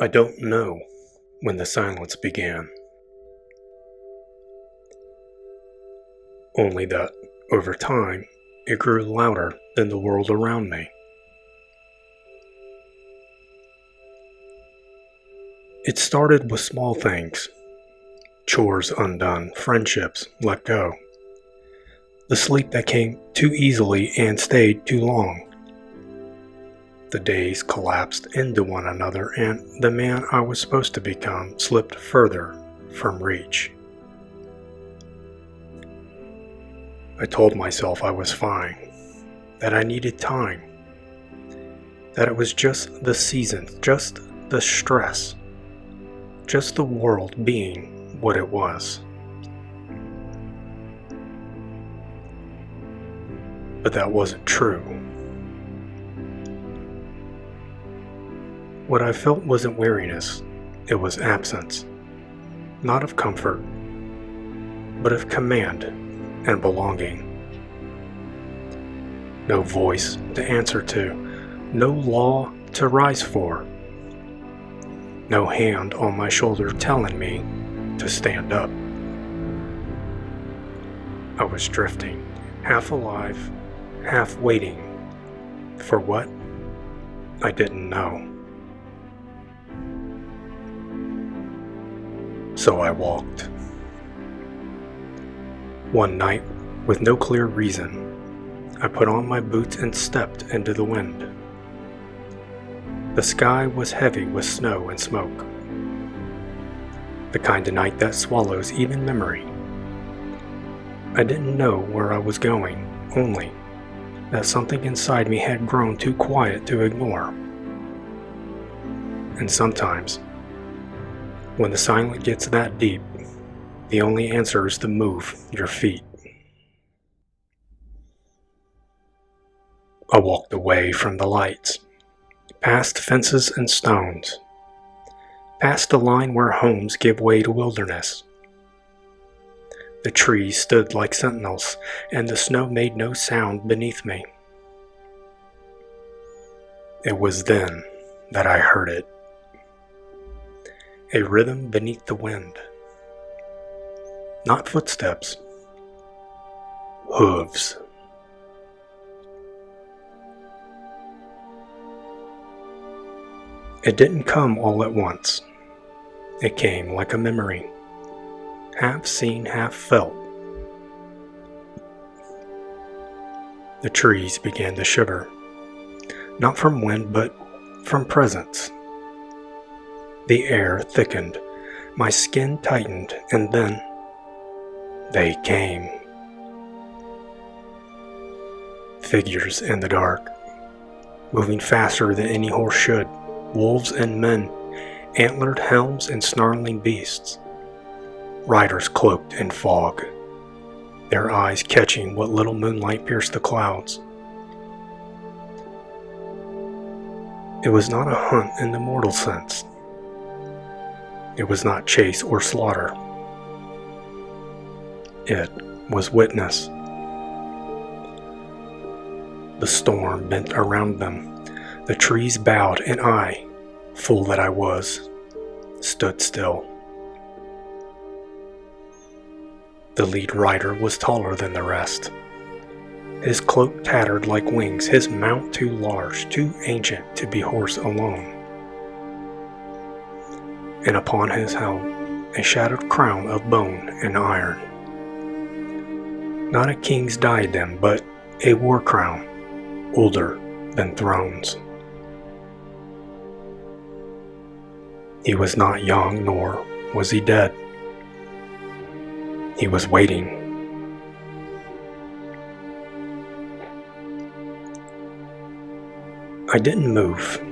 I don't know when the silence began, only that, over time, it grew louder than the world around me. It started with small things, chores undone, friendships let go, the sleep that came too easily and stayed too long. The days collapsed into one another, and the man I was supposed to become slipped further from reach. I told myself I was fine, that I needed time, that it was just the season, just the stress, just the world being what it was. But that wasn't true. What I felt wasn't weariness, it was absence, not of comfort, but of command and belonging. No voice to answer to, no law to rise for, no hand on my shoulder telling me to stand up. I was drifting, half alive, half waiting. For what? I didn't know. So I walked. One night, with no clear reason, I put on my boots and stepped into the wind. The sky was heavy with snow and smoke. The kind of night that swallows even memory. I didn't know where I was going, only that something inside me had grown too quiet to ignore. And sometimes, when the silence gets that deep, the only answer is to move your feet. I walked away from the lights, past fences and stones, past the line where homes give way to wilderness. The trees stood like sentinels, and the snow made no sound beneath me. It was then that I heard it. A rhythm beneath the wind. Not footsteps. Hooves. It didn't come all at once. It came like a memory, half seen, half felt. The trees began to shiver, not from wind, but from presence. The air thickened, my skin tightened, and then they came. Figures in the dark, moving faster than any horse should, wolves and men, antlered helms and snarling beasts, riders cloaked in fog, their eyes catching what little moonlight pierced the clouds. It was not a hunt in the mortal sense. It was not chase or slaughter. It was witness. The storm bent around them. The trees bowed, and I, fool that I was, stood still. The lead rider was taller than the rest. His cloak tattered like wings, his mount too large, too ancient to be horse alone. And upon his helm, a shattered crown of bone and iron. Not a king's diadem, but a war crown, older than thrones. He was not young, nor was he dead. He was waiting. I didn't move.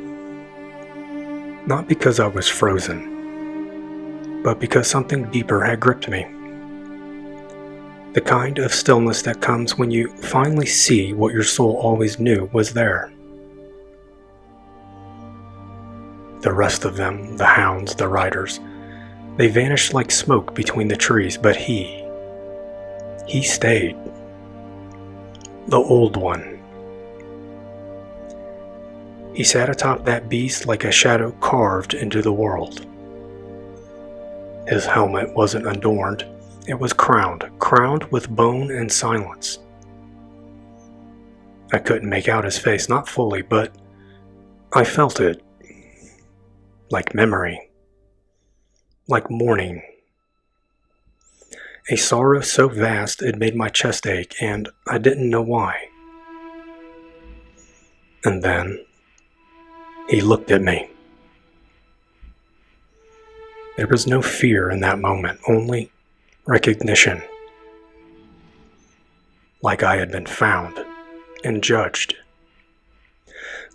Not because I was frozen, but because something deeper had gripped me. The kind of stillness that comes when you finally see what your soul always knew was there. The rest of them, the hounds, the riders, they vanished like smoke between the trees, but he stayed. The old one. He sat atop that beast like a shadow carved into the world. His helmet wasn't adorned, it was crowned with bone and silence. I couldn't make out his face, not fully, but I felt it. Like memory. Like mourning. A sorrow so vast it made my chest ache, and I didn't know why. And then, he looked at me. There was no fear in that moment, only recognition. Like I had been found and judged.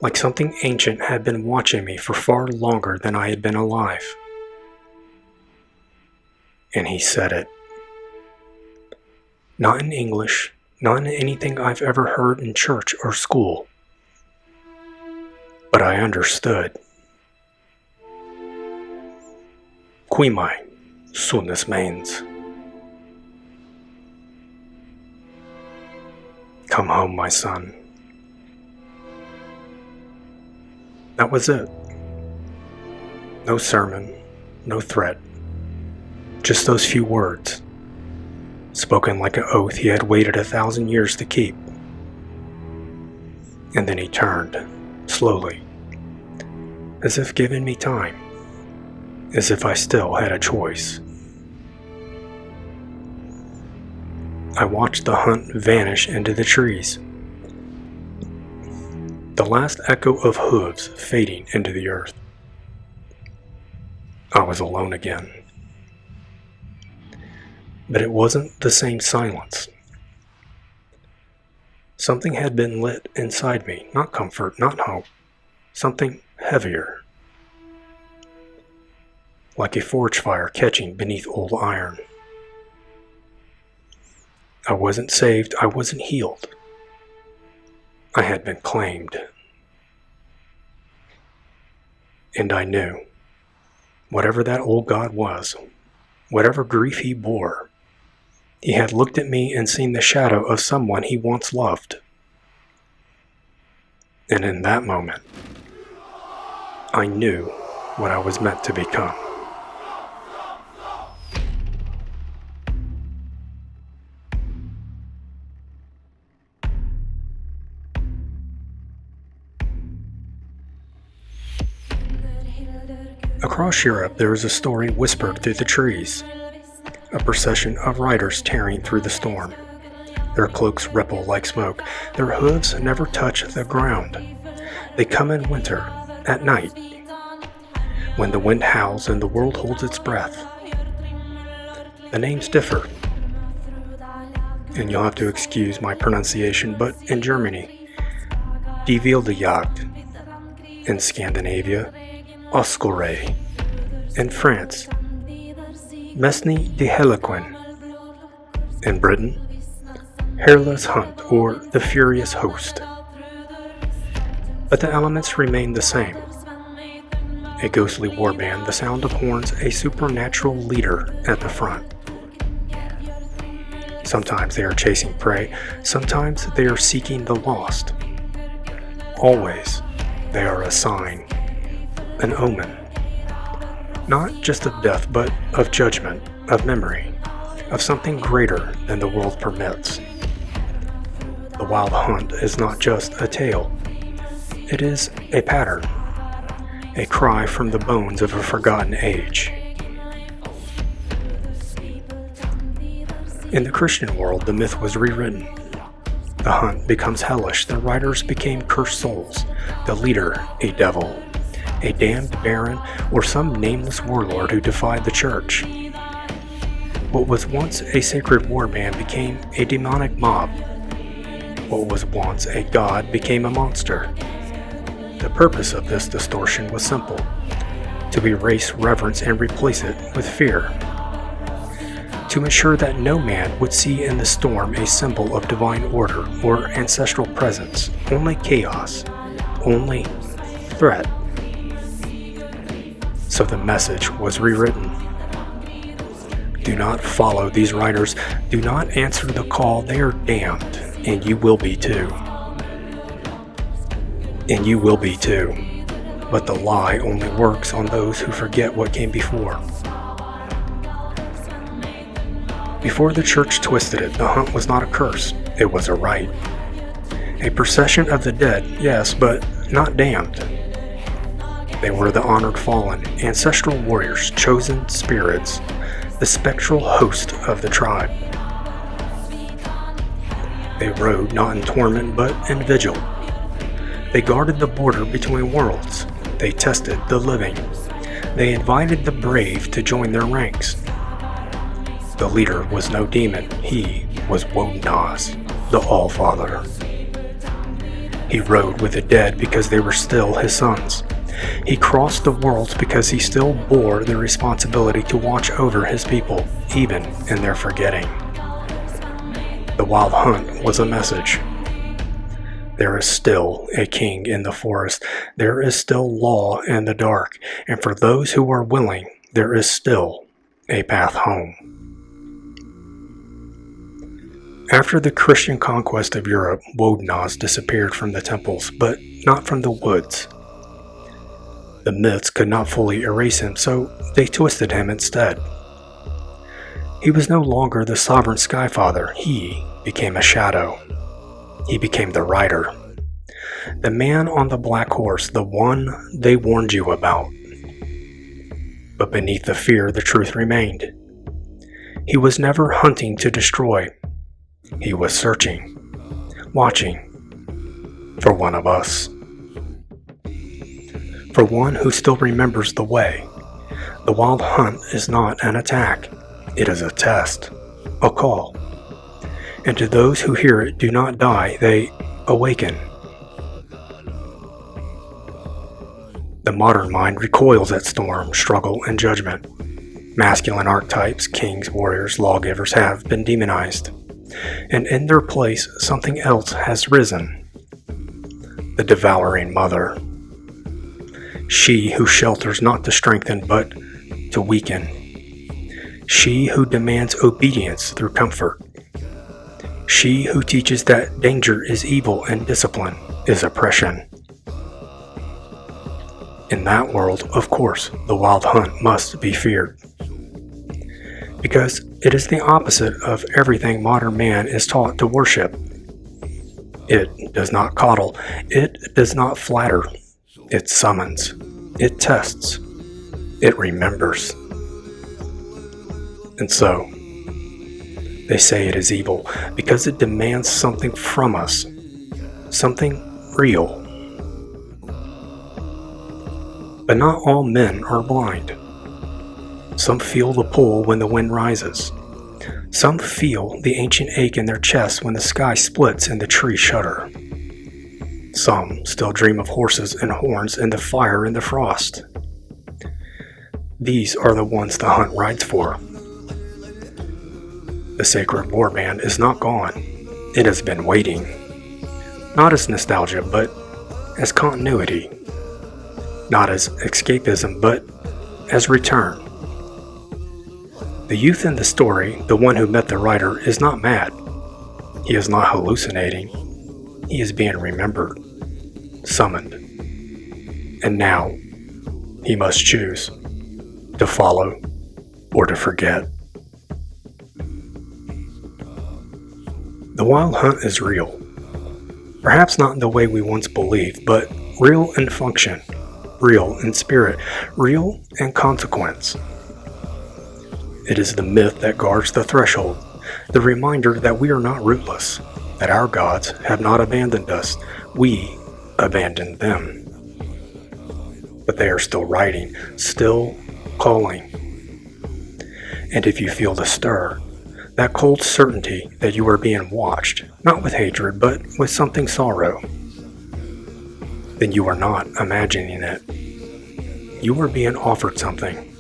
Like something ancient had been watching me for far longer than I had been alive. And he said it. Not in English, not in anything I've ever heard in church or school. But I understood. Qui mai sunus mains. Come home, my son. That was it. No sermon, no threat. Just those few words, spoken like an oath he had waited 1,000 years to keep. And then he turned, slowly, as if giving me time, as if I still had a choice. I watched the hunt vanish into the trees, the last echo of hooves fading into the earth. I was alone again. But it wasn't the same silence. Something had been lit inside me, not comfort, not hope, something heavier. Like a forge fire catching beneath old iron. I wasn't saved, I wasn't healed. I had been claimed. And I knew, whatever that old god was, whatever grief he bore, he had looked at me and seen the shadow of someone he once loved. And in that moment, I knew what I was meant to become. Across Europe, there is a story whispered through the trees. A procession of riders tearing through the storm. Their cloaks ripple like smoke. Their hooves never touch the ground. They come in winter, at night, when the wind howls and the world holds its breath. The names differ, and you'll have to excuse my pronunciation, but in Germany, Die Wilde Jagd. In Scandinavia, Oskelray. In France, Mesny de Heliquin. In Britain, Hairless Hunt or the Furious Host. But the elements remain the same. A ghostly warband, the sound of horns, a supernatural leader at the front. Sometimes they are chasing prey, sometimes they are seeking the lost. Always, they are a sign, an omen. Not just of death, but of judgment, of memory, of something greater than the world permits. The wild hunt is not just a tale. It is a pattern, a cry from the bones of a forgotten age. In the Christian world, the myth was rewritten. The hunt becomes hellish, the riders became cursed souls, the leader a devil, a damned baron, or some nameless warlord who defied the church. What was once a sacred warband became a demonic mob. What was once a god became a monster. The purpose of this distortion was simple: to erase reverence and replace it with fear. To ensure that no man would see in the storm a symbol of divine order or ancestral presence, only chaos, only threat. So the message was rewritten. Do not follow these riders. Do not answer the call. They are damned, and you will be too. And you will be too. But the lie only works on those who forget what came before. Before the church twisted it, the hunt was not a curse, it was a rite. A procession of the dead, yes, but not damned. They were the honored fallen, ancestral warriors, chosen spirits, the spectral host of the tribe. They rode not in torment but in vigil. They guarded the border between worlds. They tested the living. They invited the brave to join their ranks. The leader was no demon. He was Odin, the Allfather. He rode with the dead because they were still his sons. He crossed the worlds because he still bore the responsibility to watch over his people, even in their forgetting. The wild hunt was a message. There is still a king in the forest. There is still law in the dark. And for those who are willing, there is still a path home. After the Christian conquest of Europe, Odin disappeared from the temples, but not from the woods. The myths could not fully erase him, so they twisted him instead. He was no longer the sovereign Skyfather. He became a shadow. He became the rider. The man on the black horse, the one they warned you about. But beneath the fear, the truth remained. He was never hunting to destroy. He was searching, watching for one of us. For one who still remembers the way. The wild hunt is not an attack. It is a test, a call. And to those who hear it do not die, they awaken. The modern mind recoils at storm, struggle, and judgment. Masculine archetypes, kings, warriors, lawgivers have been demonized. And in their place, something else has risen. The devouring mother. She who shelters not to strengthen but to weaken. She who demands obedience through comfort. She who teaches that danger is evil and discipline is oppression. In that world, of course, the wild hunt must be feared. Because it is the opposite of everything modern man is taught to worship. It does not coddle. It does not flatter. It summons. It tests. It remembers. And so, they say it is evil because it demands something from us, something real. But not all men are blind. Some feel the pull when the wind rises. Some feel the ancient ache in their chests when the sky splits and the trees shudder. Some still dream of horses and horns and the fire and the frost. These are the ones the hunt rides for. The sacred warband is not gone. It has been waiting. Not as nostalgia, but as continuity. Not as escapism, but as return. The youth in the story, the one who met the rider, is not mad. He is not hallucinating. He is being remembered, summoned. And now, he must choose to follow or to forget. The wild hunt is real. Perhaps not in the way we once believed, but real in function, real in spirit, real in consequence. It is the myth that guards the threshold, the reminder that we are not rootless, that our gods have not abandoned us, we abandoned them. But they are still riding, still calling. And if you feel the stir, that cold certainty that you are being watched, not with hatred, but with something sorrow, then you are not imagining it. You are being offered something.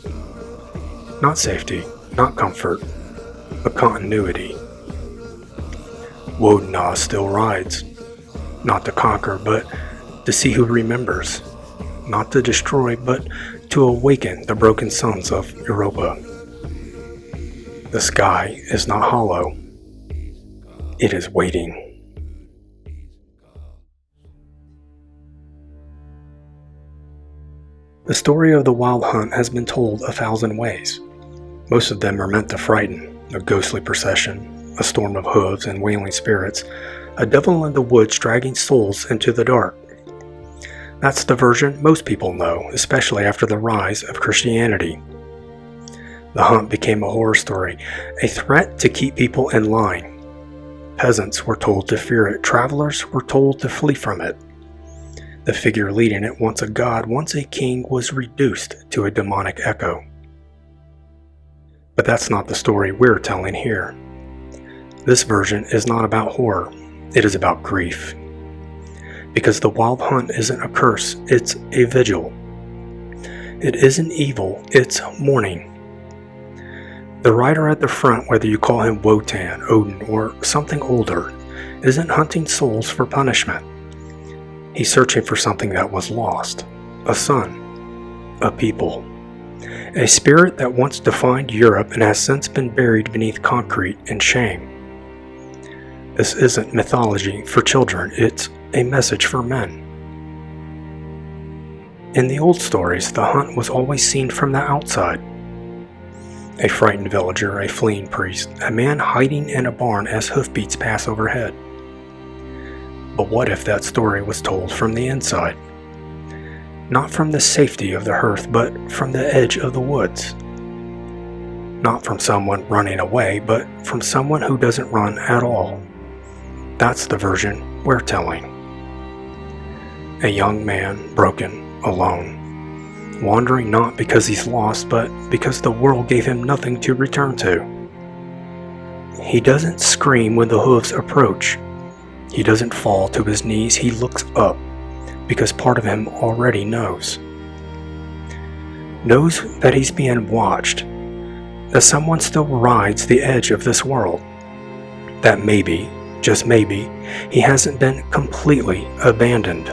Not safety, not comfort, but continuity. Odin still rides, not to conquer, but to see who remembers, not to destroy, but to awaken the broken sons of Europa. The sky is not hollow, it is waiting. The story of the wild hunt has been told 1,000 ways. Most of them are meant to frighten: a ghostly procession, a storm of hooves and wailing spirits, a devil in the woods dragging souls into the dark. That's the version most people know, especially after the rise of Christianity. The hunt became a horror story, a threat to keep people in line. Peasants were told to fear it, travelers were told to flee from it. The figure leading it, once a god, once a king, was reduced to a demonic echo. But that's not the story we're telling here. This version is not about horror, it is about grief. Because the wild hunt isn't a curse, it's a vigil. It isn't evil, it's mourning. The rider at the front, whether you call him Wotan, Odin, or something older, isn't hunting souls for punishment. He's searching for something that was lost: a son, a people, a spirit that once defined Europe and has since been buried beneath concrete and shame. This isn't mythology for children, it's a message for men. In the old stories, the hunt was always seen from the outside. A frightened villager, a fleeing priest, a man hiding in a barn as hoofbeats pass overhead. But what if that story was told from the inside? Not from the safety of the hearth, but from the edge of the woods. Not from someone running away, but from someone who doesn't run at all. That's the version we're telling. A young man, broken, alone. Wandering not because he's lost, but because the world gave him nothing to return to. He doesn't scream when the hooves approach. He doesn't fall to his knees, he looks up, because part of him already knows. Knows that he's being watched, that someone still rides the edge of this world, that maybe, just maybe, he hasn't been completely abandoned.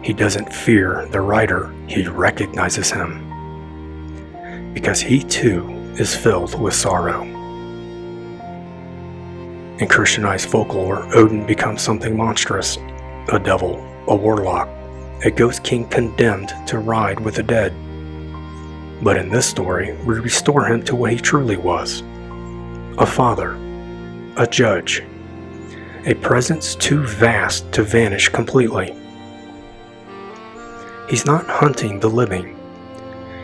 He doesn't fear the rider, he recognizes him. Because he too is filled with sorrow. In Christianized folklore, Odin becomes something monstrous: a devil, a warlock, a ghost king condemned to ride with the dead. But in this story, we restore him to what he truly was: a father, a judge, a presence too vast to vanish completely. He's not hunting the living.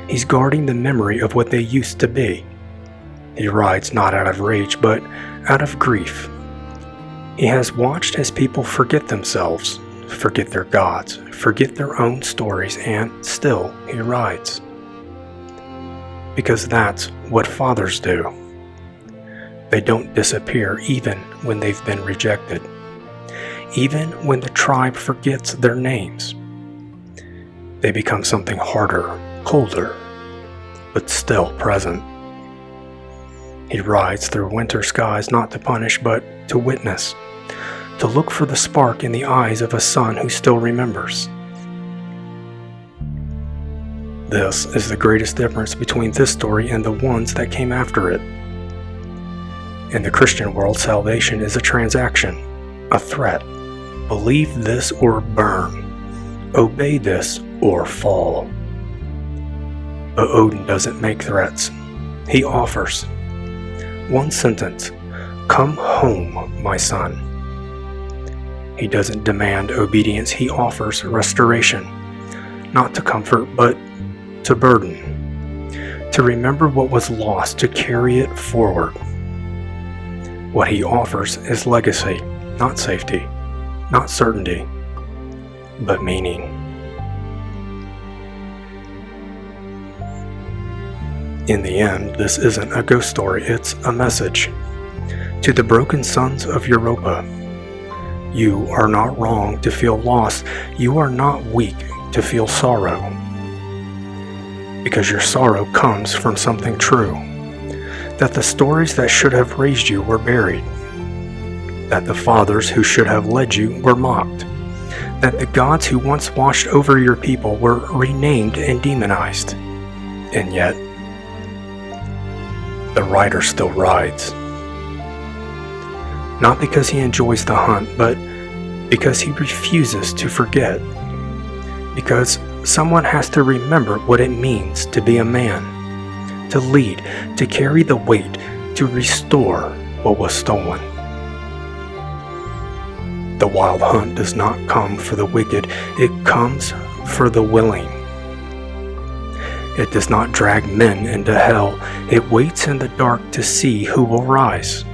He's guarding the memory of what they used to be. He rides not out of rage, but out of grief. He has watched as people forget themselves, forget their gods, forget their own stories, and still he rides. Because that's what fathers do. They don't disappear even when they've been rejected, even when the tribe forgets their names. They become something harder, colder, but still present. He rides through winter skies not to punish, but to witness, to look for the spark in the eyes of a son who still remembers. This is the greatest difference between this story and the ones that came after it. In the Christian world, salvation is a transaction, a threat. Believe this or burn. Obey this or fall. But Odin doesn't make threats. He offers. One sentence: "Come home, my son." He doesn't demand obedience, he offers restoration. Not to comfort, but to burden. To remember what was lost, to carry it forward. What he offers is legacy, not safety, not certainty, but meaning. In the end, this isn't a ghost story, it's a message. To the broken sons of Europa, you are not wrong to feel lost, you are not weak to feel sorrow. Because your sorrow comes from something true. That the stories that should have raised you were buried. That the fathers who should have led you were mocked. That the gods who once watched over your people were renamed and demonized. And yet, the rider still rides. Not because he enjoys the hunt, but because he refuses to forget. Because someone has to remember what it means to be a man, to lead, to carry the weight, to restore what was stolen. The wild hunt does not come for the wicked, it comes for the willing. It does not drag men into hell, it waits in the dark to see who will rise.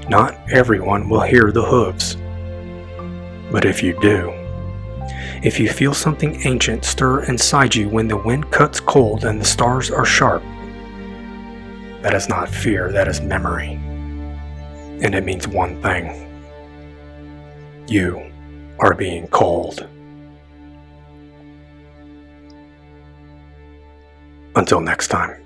Not everyone will hear the hooves, but if you do, if you feel something ancient stir inside you when the wind cuts cold and the stars are sharp, that is not fear, that is memory. And it means one thing: you are being called. Until next time.